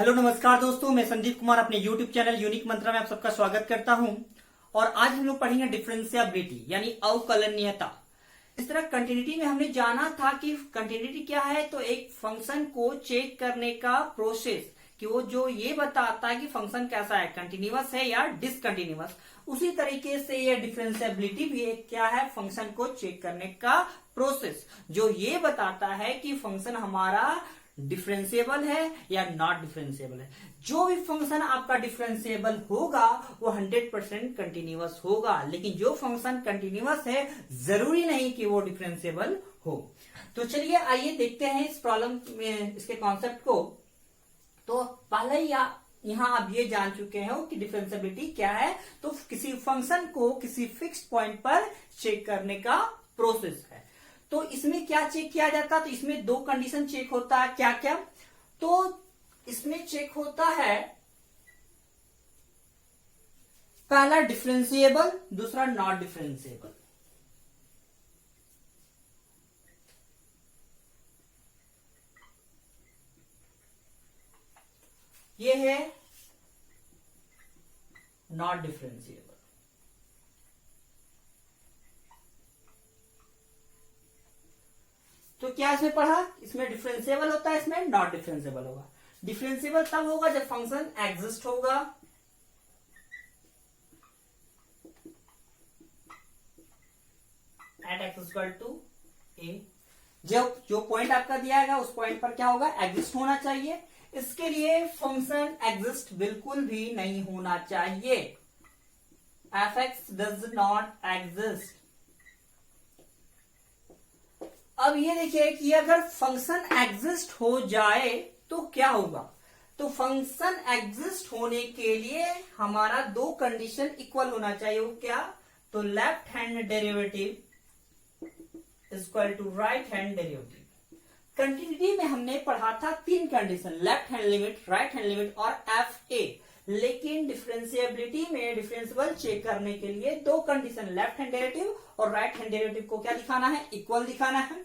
Hello नमस्कार दोस्तों, मैं संदीप कुमार अपने यूट्यूब चैनल यूनिक मंत्रा में आप सबका स्वागत करता हूं। और आज हम लोग पढ़ेंगे डिफरेंशिएबिलिटी यानी अवकलनीयता। इस तरह कंटिन्यूटी में हमने जाना था कि कंटिन्यूटी क्या है, तो एक फंक्शन को चेक करने का प्रोसेस कि वो जो ये बताता है कि फंक्शन कैसा है, कंटिन्यूअस है या डिसकंटिन्यूअस। उसी तरीके से ये डिफरेंशिएबिलिटी भी एक क्या है, फंक्शन को चेक करने का प्रोसेस जो ये बताता है कि फंक्शन हमारा डिफरेंशिएबल है या नॉट डिफरेंशिएबल है। जो भी फंक्शन आपका डिफरेंशिएबल होगा वो 100% कंटिन्यूअस होगा, लेकिन जो फंक्शन कंटिन्यूअस है जरूरी नहीं कि वो डिफरेंशिएबल हो। तो चलिए आइए देखते हैं इस प्रॉब्लम में इसके कॉन्सेप्ट को। तो पहले ही यहां आप ये जान चुके हो कि डिफरेंशिएबिलिटी क्या है, तो किसी फंक्शन को किसी फिक्स्ड पॉइंट पर चेक करने का प्रोसेस है। तो इसमें क्या चेक किया जाता है, तो इसमें दो कंडीशन चेक होता है। क्या क्या, तो इसमें चेक होता है पहला डिफरेंशिएबल, दूसरा नॉट डिफरेंशिएबल। ये है नॉट डिफरेंशिएबल। तो क्या इसमें पढ़ा, इसमें डिफरेंशिएबल होता है, इसमें नॉट डिफरेंशिएबल होगा। डिफरेंशिएबल तब होगा जब फंक्शन एग्जिस्ट होगा, एट एक्स इक्वल टू ए। जब जो पॉइंट आपका दिया है उस पॉइंट पर क्या होगा, एग्जिस्ट होना चाहिए। इसके लिए फंक्शन एग्जिस्ट बिल्कुल भी नहीं होना चाहिए। F x does not exist. अब ये देखिए कि अगर फंक्शन एग्जिस्ट हो जाए तो क्या होगा। तो फंक्शन एग्जिस्ट होने के लिए हमारा दो कंडीशन इक्वल होना चाहिए। वो क्या, तो left hand derivative equal to right hand derivative. Continuity में हमने पढ़ा था तीन condition, left hand limit, right hand limit और एफ ए। लेकिन डिफरेंशिएबिलिटी में डिफरेंशिएबल चेक करने के लिए दो कंडीशन, लेफ्ट हैंड डेरिवेटिव और राइट हैंड डेरिवेटिव को क्या दिखाना है, इक्वल दिखाना है।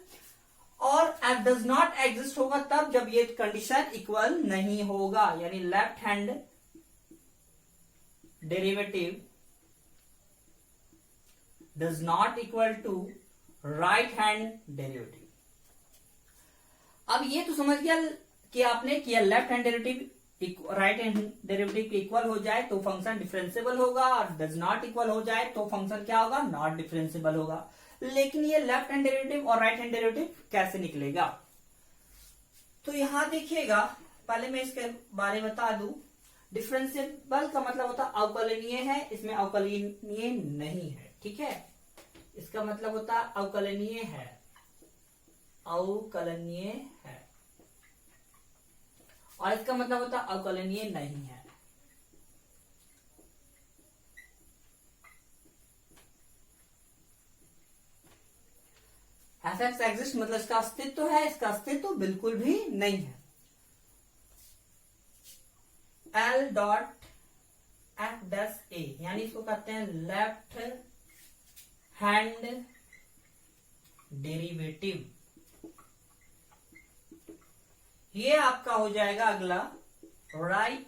और एफ डज नॉट एग्जिस्ट होगा तब जब ये कंडीशन इक्वल नहीं होगा, यानी left hand derivative does not equal to right hand derivative. अब ये तो समझ गया कि आपने किया left hand derivative right hand derivative equal हो जाए तो फंक्शन डिफरेंशिएबल होगा, और डज नॉट इक्वल हो जाए तो फंक्शन क्या होगा, नॉट डिफरेंशिएबल होगा। लेकिन ये लेफ्ट हैंड डेरिवेटिव और राइट हैंड डेरिवेटिव कैसे निकलेगा, तो यहां देखिएगा, पहले मैं इसके बारे में बता दूं। डिफरेंशिएबल का मतलब होता है अवकलनीय है, इसमें अवकलनीय नहीं है, ठीक है। इसका मतलब होता है अवकलनीय है, अवकलनीय है, और इसका मतलब होता है अवकलनीय नहीं है। एफ एक्स एग्जिस्ट मतलब इसका अस्तित्व है, इसका अस्तित्व बिल्कुल भी नहीं है। एल डॉट एफ डैश ए यानी इसको कहते हैं लेफ्ट हैंड डेरिवेटिव। ये आपका हो जाएगा अगला राइट,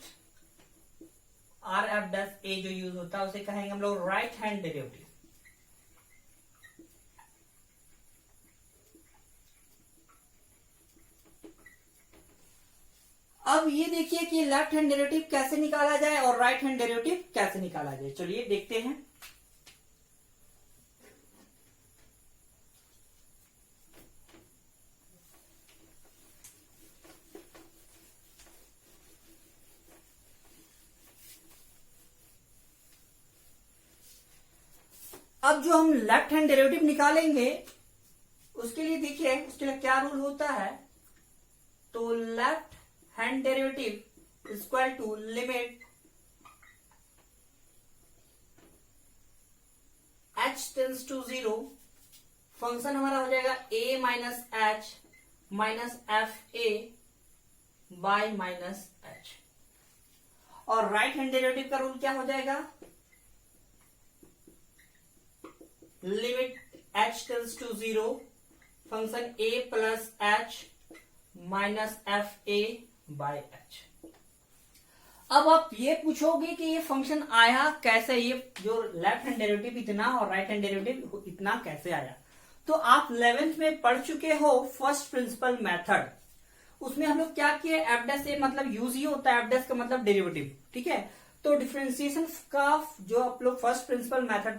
आर एफ डैश ए जो यूज होता है उसे कहेंगे हम लोग राइट हैंड डेरिवेटिव। अब ये देखिए कि लेफ्ट हैंड डेरिवेटिव कैसे निकाला जाए और राइट हैंड डेरिवेटिव कैसे निकाला जाए। चलिए देखते हैं। अब जो हम लेफ्ट हैंड डेरिवेटिव निकालेंगे उसके लिए देखिए, उसके लिए क्या रूल होता है, तो left hand derivative equal to limit h tends to 0, function हमारा हो जाएगा a minus h minus f a by minus h. और राइट हैंड डेरिवेटिव का रूल क्या हो जाएगा, limit h tends to 0, function a plus h minus f a by h. अब आप ये पूछोगे कि ये फंक्शन आया कैसे, ये जो लेफ्ट हैंड डेरिवेटिव इतना और राइट हैंड डेरिवेटिव इतना कैसे आया। तो आप 11th में पढ़ चुके हो फर्स्ट प्रिंसिपल मेथड। उसमें हम लोग क्या किए, एफ डैश से मतलब यूज ही होता है, एफ डैश का मतलब डेरिवेटिव, ठीक है। तो डिफरेंशिएशन का जो आप लोग फर्स्ट प्रिंसिपल मेथड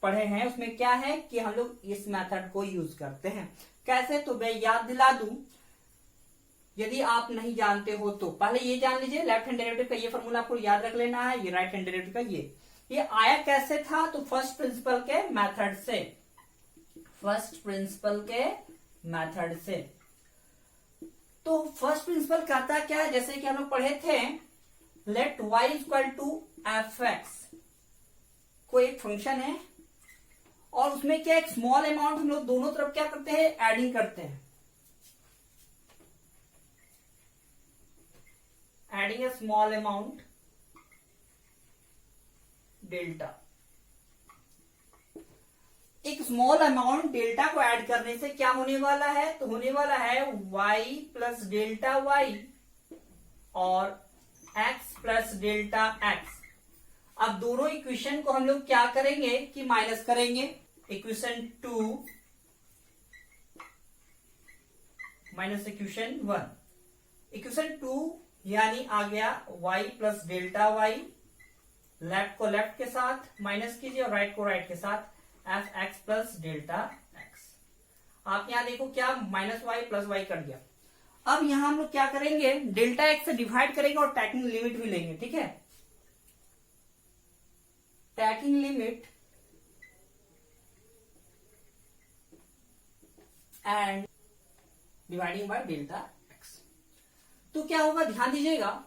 पढ़े हैं उसमें क्या है कि हम लोग इस मेथड को यूज करते हैं। कैसे, तो मैं याद दिला दूं यदि आप नहीं जानते हो तो। पहले ये जान लीजिए, लेफ्ट हैंड डेरिवेटिव का ये फॉर्मूला आपको याद रख लेना है, ये राइट हैंड डेरिवेटिव का ये आया कैसे था, तो फर्स्ट प्रिंसिपल के मेथड से, फर्स्ट प्रिंसिपल के मेथड से। तो फर्स्ट प्रिंसिपल कहता क्या है, जैसे कि हम लोग पढ़े थे, let y equal to f x, कोई एक फंक्शन है और उसमें क्या एक स्मॉल अमाउंट हम लोग दोनों तरफ क्या करते हैं, एडिंग करते हैं, एडिंग ए स्मॉल अमाउंट डेल्टा। एक स्मॉल अमाउंट डेल्टा को ऐड करने से क्या होने वाला है, तो होने वाला है y प्लस डेल्टा y और x प्लस डेल्टा x। अब दोनों इक्वेशन को हम लोग क्या करेंगे कि माइनस करेंगे। इक्वेशन 2 माइनस इक्वेशन 1, इक्वेशन 2 यानी आ गया y plus delta y, left को लेफ्ट के साथ माइनस कीजिए और राइट को राइट के साथ F x plus delta x. आप यहां देखो क्या माइनस वाई प्लस वाई कर दिया। अब यहां हम लोग क्या करेंगे, डेल्टा एक्स से डिवाइड करेंगे और टैकिंग लिमिट भी लेंगे, ठीक है। Tacking limit and dividing by delta x. तो क्या होगा, ध्यान दीजिएगा,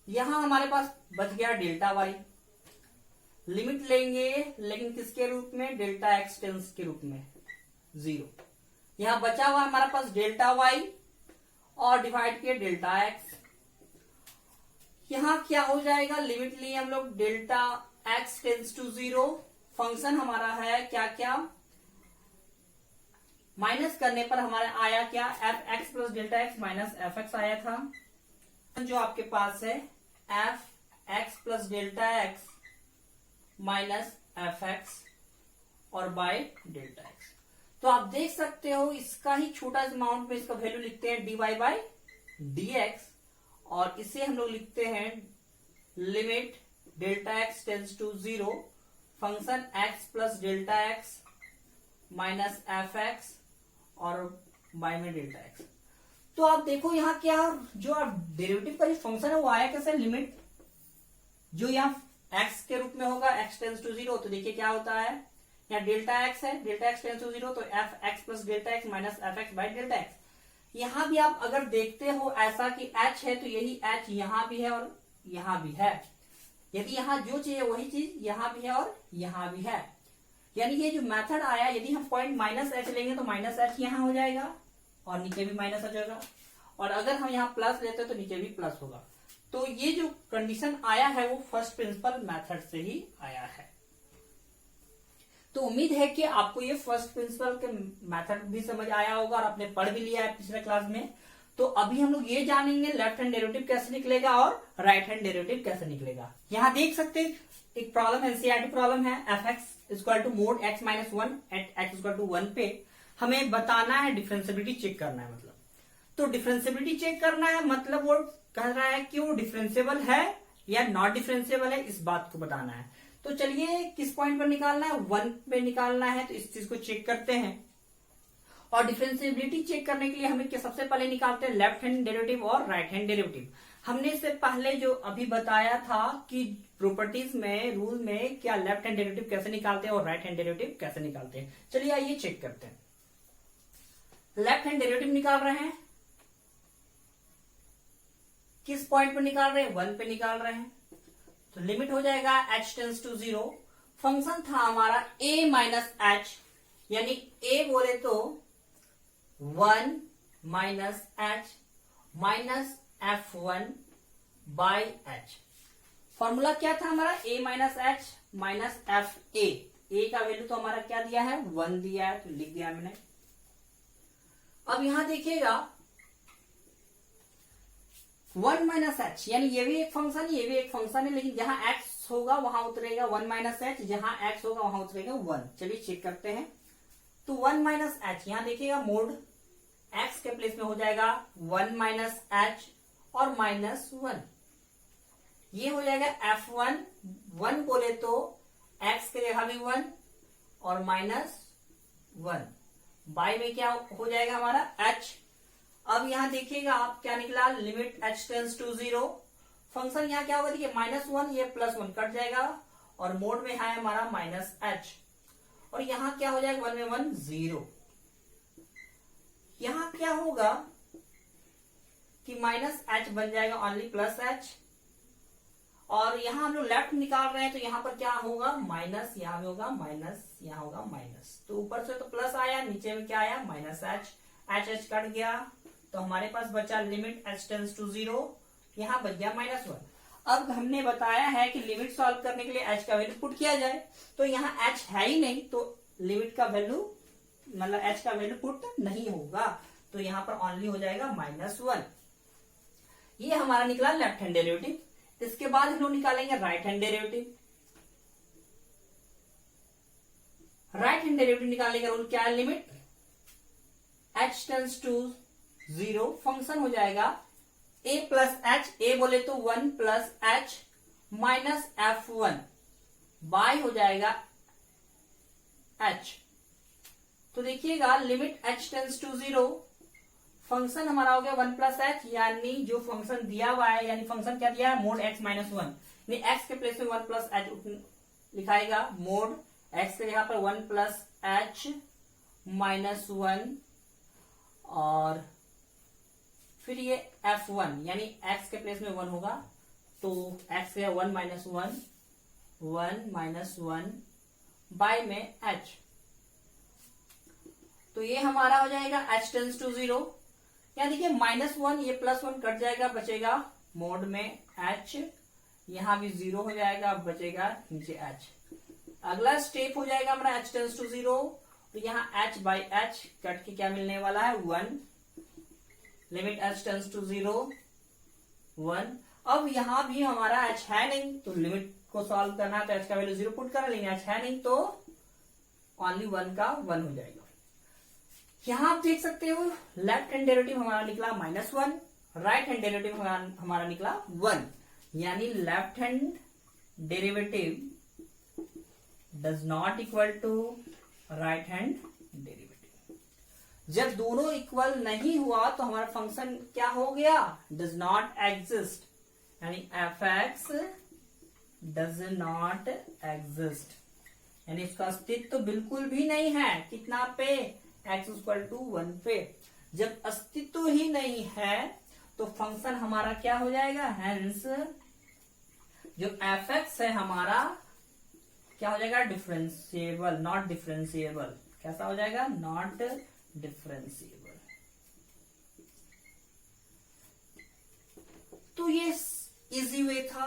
यहां हमारे पास बच गया डेल्टा वाई, लिमिट लेंगे लेकिन किसके रूप में, डेल्टा एक्स टेंस के रूप में 0। यहां बचा हुआ हमारे पास डेल्टा वाई और डिवाइड किया डेल्टा एक्स। यहां क्या हो जाएगा, लिमिट लिए हम लोग delta x tends to 0, function हमारा है क्या क्या, माइनस करने पर हमारा आया क्या, F x plus delta x minus f x आया था। जो आपके पास है f x plus delta x minus f x और बाय डेल्टा एक्स। तो आप देख सकते हो इसका ही छोटा अमाउंट में इसका वैल्यू लिखते हैं dy बाय डी एक्स, और इसे हम लोग लिखते हैं limit delta x tends to 0, function x plus delta x minus f x और बाय में डेल्टा एक्स। तो आप देखो यहाँ क्या, जो डेरिवेटिव का जो फंक्शन है वो आया कैसे, लिमिट जो यहाँ x के रूप में होगा, x टेंस टू 0, तो देखिए क्या होता है, यहाँ डेल्टा x है, डेल्टा x टेंस टू 0, तो F x plus delta x minus f x by delta x. यहां भी आप अगर देखते हो ऐसा कि h है तो यही h यहां भी है और यहां भी है, यदि यहां जो चाहिए वही चीज यहां भी है और यहां भी है। यानी ये जो मेथड आया, यदि हम पॉइंट माइनस एच लेंगे तो माइनस एच यहां हो जाएगा और नीचे भी माइनस हो जाएगा, और अगर हम यहाँ प्लस लेते तो नीचे भी प्लस होगा। तो ये जो कंडीशन आया है वो फर्स्ट प्रिंसिपल मेथड से ही आया है। तो उम्मीद है कि आपको ये फर्स्ट प्रिंसिपल के मेथड भी समझ आया होगा और आपने पढ़ भी लिया है पिछले क्लास में। तो अभी हम लोग ये जानेंगे लेफ्ट हैंड डेरिवेटिव कैसे निकलेगा और राइट हैंड डेरिवेटिव कैसे निकलेगा। यहाँ देख सकते हैं एक प्रॉब्लम एनसीईआरटी प्रॉब्लम है, f x equal to mod x minus 1 at x equal to 1 पे हमें बताना है, डिफरेंशियबिलिटी चेक करना है। मतलब तो डिफरेंशियबिलिटी चेक करना है, मतलब वो कह रहा है कि वो डिफरेंशियबल है या नॉट डिफरेंशियबल है, इस बात को बताना है। तो चलिए किस पॉइंट पर निकालना है, 1 पे निकालना है, तो इस चीज को चेक करते हैं। और डिफरेंशियबिलिटी चेक करने के लिए हमें क्या सबसे पहले निकालते हैं लेफ्ट हैंड डेरिवेटिव और राइट हैंड डेरिवेटिव। हमने इससे पहले जो अभी बताया था कि प्रॉपर्टीज में, रूल में क्या लेफ्ट हैंड डेरिवेटिव कैसे निकालते हैं और राइट हैंड डेरिवेटिव कैसे निकालते हैं। चलिए आइए चेक करते हैं। लेफ्ट हैंड डेरिवेटिव निकाल रहे हैं, किस पॉइंट पर निकाल रहे हैं, 1 पे निकाल रहे हैं। तो लिमिट हो जाएगा h टेंस टू 0, फंक्शन था हमारा a माइनस h, यानी a बोले तो 1 minus h minus f1 by h। Formula क्या था हमारा, a minus h minus f ए का वैल्यू तो हमारा क्या दिया है, 1 दिया है, तो लिख दिया मैंने। अब यहां देखिएगा 1 माइनस एच, यानी ये भी एक फंक्शन ये भी एक फंक्शन है, लेकिन जहां एक्स होगा वहां उतरेगा 1 माइनस एच, जहां एक्स होगा वहां उतरेगा 1। चलिए चेक करते हैं। तो 1 माइनस एच, यहां देखिएगा मोड एक्स के प्लेस में हो जाएगा 1 माइनस एच और -1, ये हो जाएगा F1। 1 बोले तो एक्स के जगह भी 1 और -1, बाय में क्या हो जाएगा हमारा h। अब यहां देखिएगा आप क्या निकला, limit h tends to 0। Function यहां क्या होगा, देखिए -1 ये +1 कट जाएगा और मोड में है हमारा -h, और यहां क्या हो जाएगा 1 में 1 0। यहां क्या होगा कि -h बन जाएगा ओनली +h, और यहां हम लोग लेफ्ट निकाल रहे हैं तो यहां पर क्या होगा माइनस, यहां भी होगा माइनस, यहां होगा माइनस। तो ऊपर से तो प्लस आया, नीचे में क्या आया -h, h कट गया तो हमारे पास बचा लिमिट h टेंस टू 0, यहां बच गया -1। अब हमने बताया है कि लिमिट सॉल्व करने के लिए h का वैल्यू पुट किया जाए, तो यहाँ h है ही नहीं तो लिमिट का वैल्यू मतलब h का वैल्यू पुट नहीं होगा, तो यहाँ पर ओनली हो जाएगा -1। ये हमारा निकला लेफ्ट हैंड डेरिवेटिव। इसके बाद हम लोग निकालेंगे right hand derivative. Right hand derivative निकालने का रूल क्या है, limit h tends to 0, function हो जाएगा a प्लस एच, ए बोले तो 1 plus h minus F1, bye हो जाएगा h। तो देखिएगा limit h tends to 0, function हमारा हो गया 1 प्लस एच, यानी जो फंक्शन दिया हुआ है, यानी फंक्शन क्या दिया है मोड x माइनस 1, यानी x के प्लेस में 1 प्लस एच लिखाएगा, मोड x के जगह पर 1 प्लस एच -1, और फिर ये F1 यानी x के प्लेस में 1 होगा, तो x के 1 माइनस 1 बाय में h। तो ये हमारा हो जाएगा h टेंस टू 0, यहाँ देखिए -1 ये +1 कट जाएगा, बचेगा मोड में h, यहां भी 0 हो जाएगा, बचेगा नीचे h। अगला स्टेप हो जाएगा हमारा h टेंस टू 0, तो यहाँ h बाई h कट के क्या मिलने वाला है 1, लिमिट h टेंस टू 0 1। अब यहां भी हमारा h है नहीं, तो लिमिट को सॉल्व करना है तो h का वैल्यू 0 पुट करना, लेकिन h है नहीं तो ओनली 1 का 1 हो जाएगा। यहां आप देख सकते हो लेफ्ट हैंड डेरिवेटिव हमारा निकला -1, राइट हैंड डेरिवेटिव हमारा निकला 1, यानी left hand derivative does not equal to right hand derivative. जब दोनों इक्वल नहीं हुआ तो हमारा फंक्शन क्या हो गया, डज नॉट एग्जिस्ट, यानी f(x) डज नॉट एग्जिस्ट, यानी इसका अस्तित्व तो बिल्कुल भी नहीं है। कितना पे, x इक्वल टू 1 पे। जब अस्तित्व ही नहीं है तो फंक्शन हमारा क्या हो जाएगा, हेंस जो f(x) है हमारा क्या हो जाएगा, डिफरेंशिएबल, नॉट डिफरेंशिएबल। कैसा हो जाएगा, नॉट डिफरेंशिएबल। तो ये इजी वे था,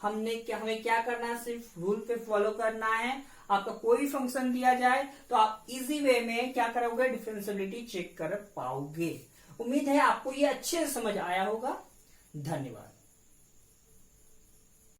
हमें क्या करना है, सिर्फ रूल पे फॉलो करना है। आपका कोई फंक्शन दिया जाए तो आप इजी वे में क्या करोगे, डिफरेंशिएबिलिटी चेक कर पाओगे। उम्मीद है आपको ये अच्छे से समझ आया होगा। धन्यवाद।